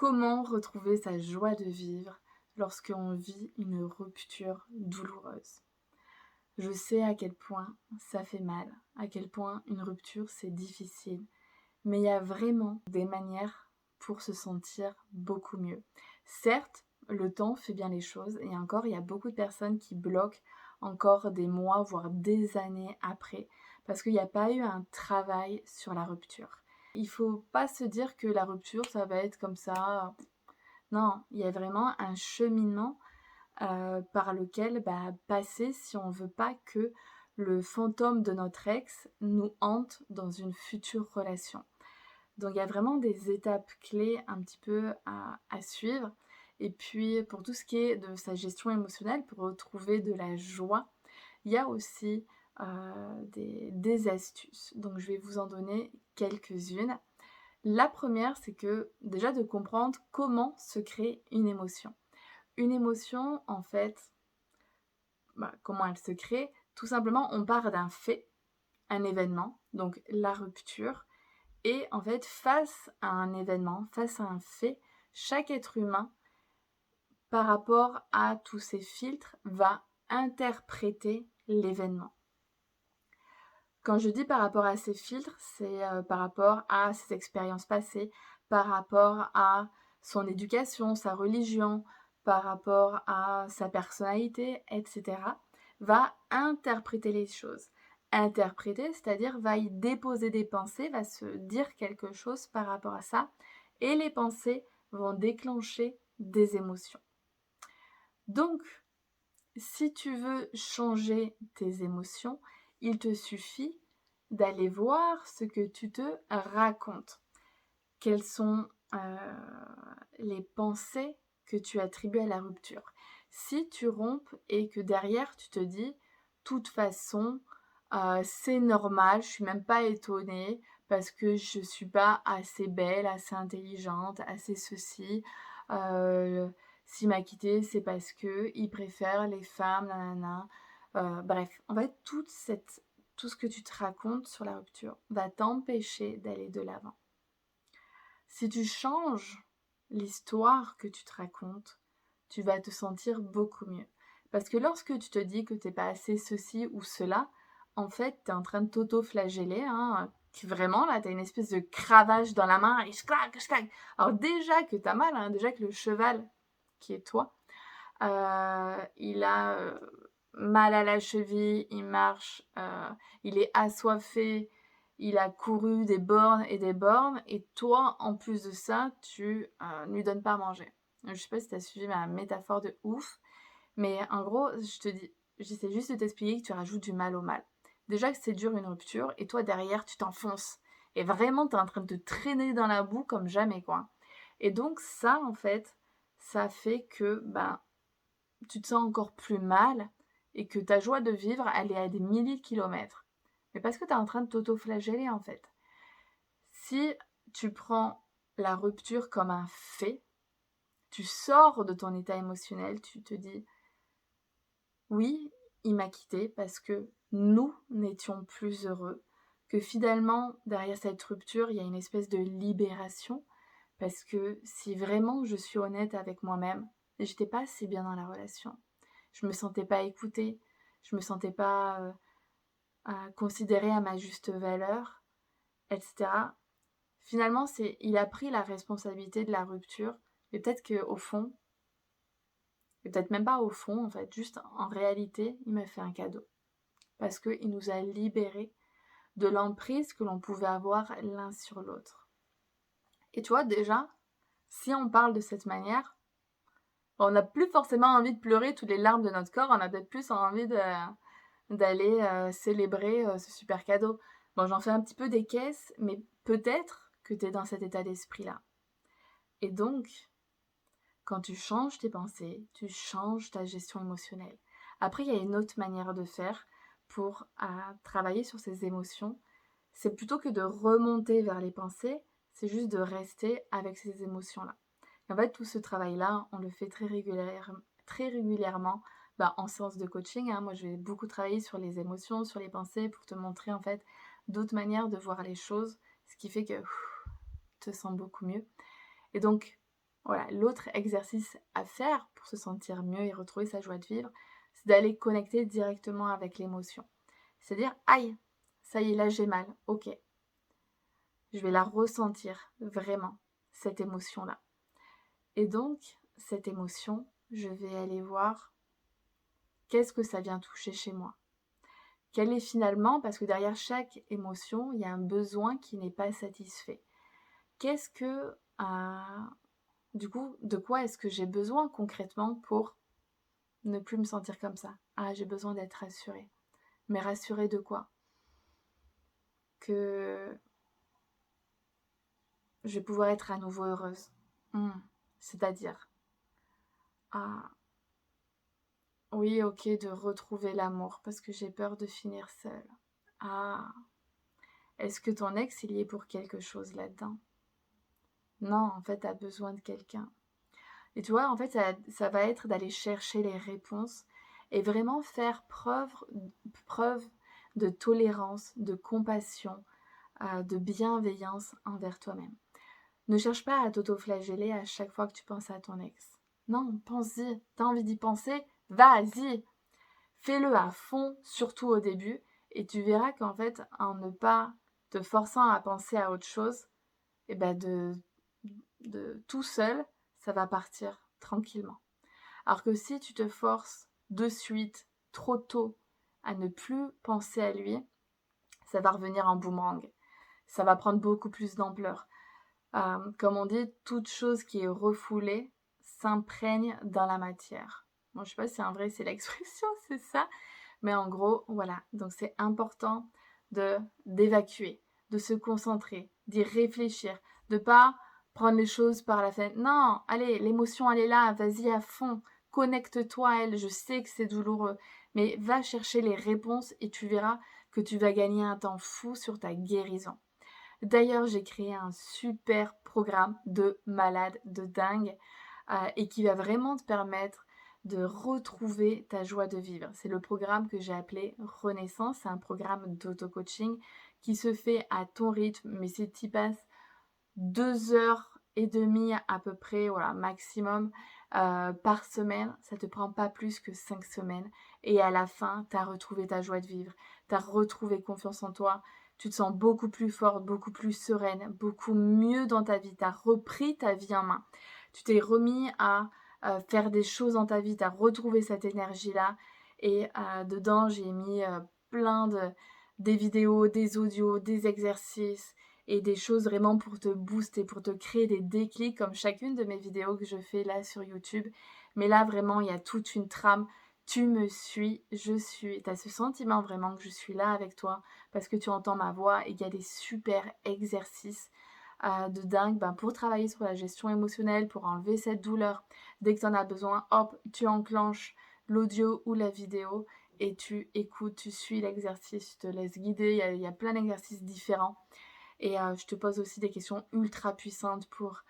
Comment retrouver sa joie de vivre lorsqu'on vit une rupture douloureuse? Je sais à quel point ça fait mal, à quel point une rupture c'est difficile, mais il y a vraiment des manières pour se sentir beaucoup mieux. Certes, le temps fait bien les choses et encore, il y a beaucoup de personnes qui bloquent encore des mois, voire des années après, parce qu'il n'y a pas eu un travail sur la rupture. Il faut pas se dire que la rupture, ça va être comme ça. Non, il y a vraiment un cheminement, par lequel, passer si on veut pas que le fantôme de notre ex nous hante dans une future relation. Donc il y a vraiment des étapes clés un petit peu à suivre et puis pour tout ce qui est de sa gestion émotionnelle, pour retrouver de la joie, il y a aussi, des astuces. Donc je vais vous en donner quelques-unes. La première, c'est que déjà de comprendre comment se crée une émotion. Une émotion, en fait, comment elle se crée? Tout simplement, on part d'un fait, un événement, donc la rupture, et en fait, face à un événement, face à un fait, chaque être humain, par rapport à tous ces filtres, va interpréter l'événement. Quand je dis par rapport à ces filtres, c'est par rapport à ses expériences passées, par rapport à son éducation, sa religion, par rapport à sa personnalité, etc., va interpréter les choses. Interpréter, c'est-à-dire va y déposer des pensées, va se dire quelque chose par rapport à ça, et les pensées vont déclencher des émotions. Donc, si tu veux changer tes émotions, il te suffit d'aller voir ce que tu te racontes. Quelles sont les pensées que tu attribues à la rupture. Si tu rompes et que derrière tu te dis, toute façon, c'est normal, je suis même pas étonnée parce que je suis pas assez belle, assez intelligente, assez ceci. S'il m'a quittée, c'est parce que il préfère les femmes, nanana. Bref, en fait, tout ce que tu te racontes sur la rupture va t'empêcher d'aller de l'avant. Si tu changes l'histoire que tu te racontes, tu vas te sentir beaucoup mieux. Parce que lorsque tu te dis que t'es pas assez ceci ou cela, en fait, tu es en train de t'auto-flageller, hein, que vraiment, là, tu as une espèce de cravache dans la main, et clac, clac. Alors déjà que tu as mal, hein, déjà que le cheval, qui est toi, il a mal à la cheville, il marche, il est assoiffé, il a couru des bornes et des bornes, et toi, en plus de ça, tu ne lui donnes pas à manger. Je sais pas si tu as suivi ma métaphore de ouf, mais en gros, j'essaie juste de t'expliquer que tu rajoutes du mal au mal. Déjà que c'est dur une rupture, et toi derrière, tu t'enfonces. Et vraiment, tu es en train de te traîner dans la boue comme jamais, quoi. Et donc ça, en fait, ça fait que tu te sens encore plus mal et que ta joie de vivre, elle est à des milliers de kilomètres. Mais parce que tu es en train de t'auto-flageller, en fait. Si tu prends la rupture comme un fait, tu sors de ton état émotionnel, tu te dis oui, il m'a quitté parce que nous n'étions plus heureux, que finalement, derrière cette rupture, il y a une espèce de libération, parce que si vraiment je suis honnête avec moi-même, j'étais pas assez bien dans la relation. Je me sentais pas écoutée, je me sentais pas considérée à ma juste valeur, etc. Finalement, il a pris la responsabilité de la rupture, et peut-être qu'au fond, et peut-être même pas au fond, en fait, juste en réalité, il m'a fait un cadeau. Parce qu'il nous a libérés de l'emprise que l'on pouvait avoir l'un sur l'autre. Et tu vois, déjà, si on parle de cette manière, on n'a plus forcément envie de pleurer toutes les larmes de notre corps, on a peut-être plus envie d'aller célébrer ce super cadeau. Bon, j'en fais un petit peu des caisses, mais peut-être que tu es dans cet état d'esprit-là. Et donc, quand tu changes tes pensées, tu changes ta gestion émotionnelle. Après, il y a une autre manière de faire pour travailler sur ces émotions. C'est plutôt que de remonter vers les pensées, c'est juste de rester avec ces émotions-là. En fait, tout ce travail-là, on le fait très régulièrement en séance de coaching. Moi, je vais beaucoup travailler sur les émotions, sur les pensées, pour te montrer en fait d'autres manières de voir les choses, ce qui fait que tu te sens beaucoup mieux. Et donc, Voilà, l'autre exercice à faire pour se sentir mieux et retrouver sa joie de vivre, c'est d'aller connecter directement avec l'émotion. C'est-à-dire: «Aïe, ça y est, là j'ai mal, OK, je vais la ressentir vraiment, cette émotion-là». Et donc, cette émotion, je vais aller voir qu'est-ce que ça vient toucher chez moi. Quel est finalement, parce que derrière chaque émotion, il y a un besoin qui n'est pas satisfait. Qu'est-ce que, du coup, de quoi est-ce que j'ai besoin concrètement pour ne plus me sentir comme ça? Ah, j'ai besoin d'être rassurée. Mais rassurée de quoi? Que je vais pouvoir être à nouveau heureuse. C'est-à-dire, ah, oui, ok, de retrouver l'amour parce que j'ai peur de finir seule. Ah, est-ce que ton ex, il y est pour quelque chose là-dedans? Non, en fait, tu as besoin de quelqu'un. Et tu vois, en fait, ça va être d'aller chercher les réponses et vraiment faire preuve de tolérance, de compassion, de bienveillance envers toi-même. Ne cherche pas à t'auto-flageller à chaque fois que tu penses à ton ex. Non, pense-y. T'as envie d'y penser? Vas-y. Fais-le à fond, surtout au début, et tu verras qu'en fait, en ne pas te forçant à penser à autre chose, et ben de tout seul, ça va partir tranquillement. Alors que si tu te forces de suite, trop tôt, à ne plus penser à lui, ça va revenir en boomerang. Ça va prendre beaucoup plus d'ampleur. Comme on dit, toute chose qui est refoulée s'imprègne dans la matière. Bon, je sais pas si en vrai c'est l'expression, c'est ça, mais en gros, voilà. Donc c'est important d'évacuer, de se concentrer, d'y réfléchir, de pas prendre les choses par la fenêtre. Non, allez, l'émotion elle est là, vas-y à fond, connecte-toi à elle. Je sais que c'est douloureux, mais va chercher les réponses et tu verras que tu vas gagner un temps fou sur ta guérison. D'ailleurs, j'ai créé un super programme de malade, de dingue, et qui va vraiment te permettre de retrouver ta joie de vivre. C'est le programme que j'ai appelé Renaissance. C'est un programme d'auto-coaching qui se fait à ton rythme, mais si tu y passes 2 heures et demie à peu près, voilà, maximum, par semaine, ça te prend pas plus que 5 semaines. Et à la fin, tu as retrouvé ta joie de vivre, tu as retrouvé confiance en toi, tu te sens beaucoup plus forte, beaucoup plus sereine, beaucoup mieux dans ta vie, tu as repris ta vie en main. Tu t'es remis à faire des choses dans ta vie, tu as retrouvé cette énergie-là. Et dedans, j'ai mis des vidéos, des audios, des exercices et des choses vraiment pour te booster, pour te créer des déclics comme chacune de mes vidéos que je fais là sur YouTube. Mais là, vraiment, il y a toute une trame. Tu me suis, je suis. Tu as ce sentiment vraiment que je suis là avec toi parce que tu entends ma voix et qu'il y a des super exercices de dingue pour travailler sur la gestion émotionnelle, pour enlever cette douleur. Dès que tu en as besoin, hop, tu enclenches l'audio ou la vidéo et tu écoutes, tu suis l'exercice, tu te laisses guider. Il y a plein d'exercices différents. Et je te pose aussi des questions ultra puissantes pour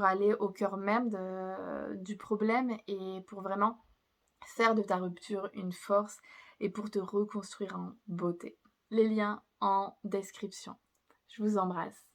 aller au cœur même du problème et pour vraiment faire de ta rupture une force et pour te reconstruire en beauté. Les liens en description. Je vous embrasse.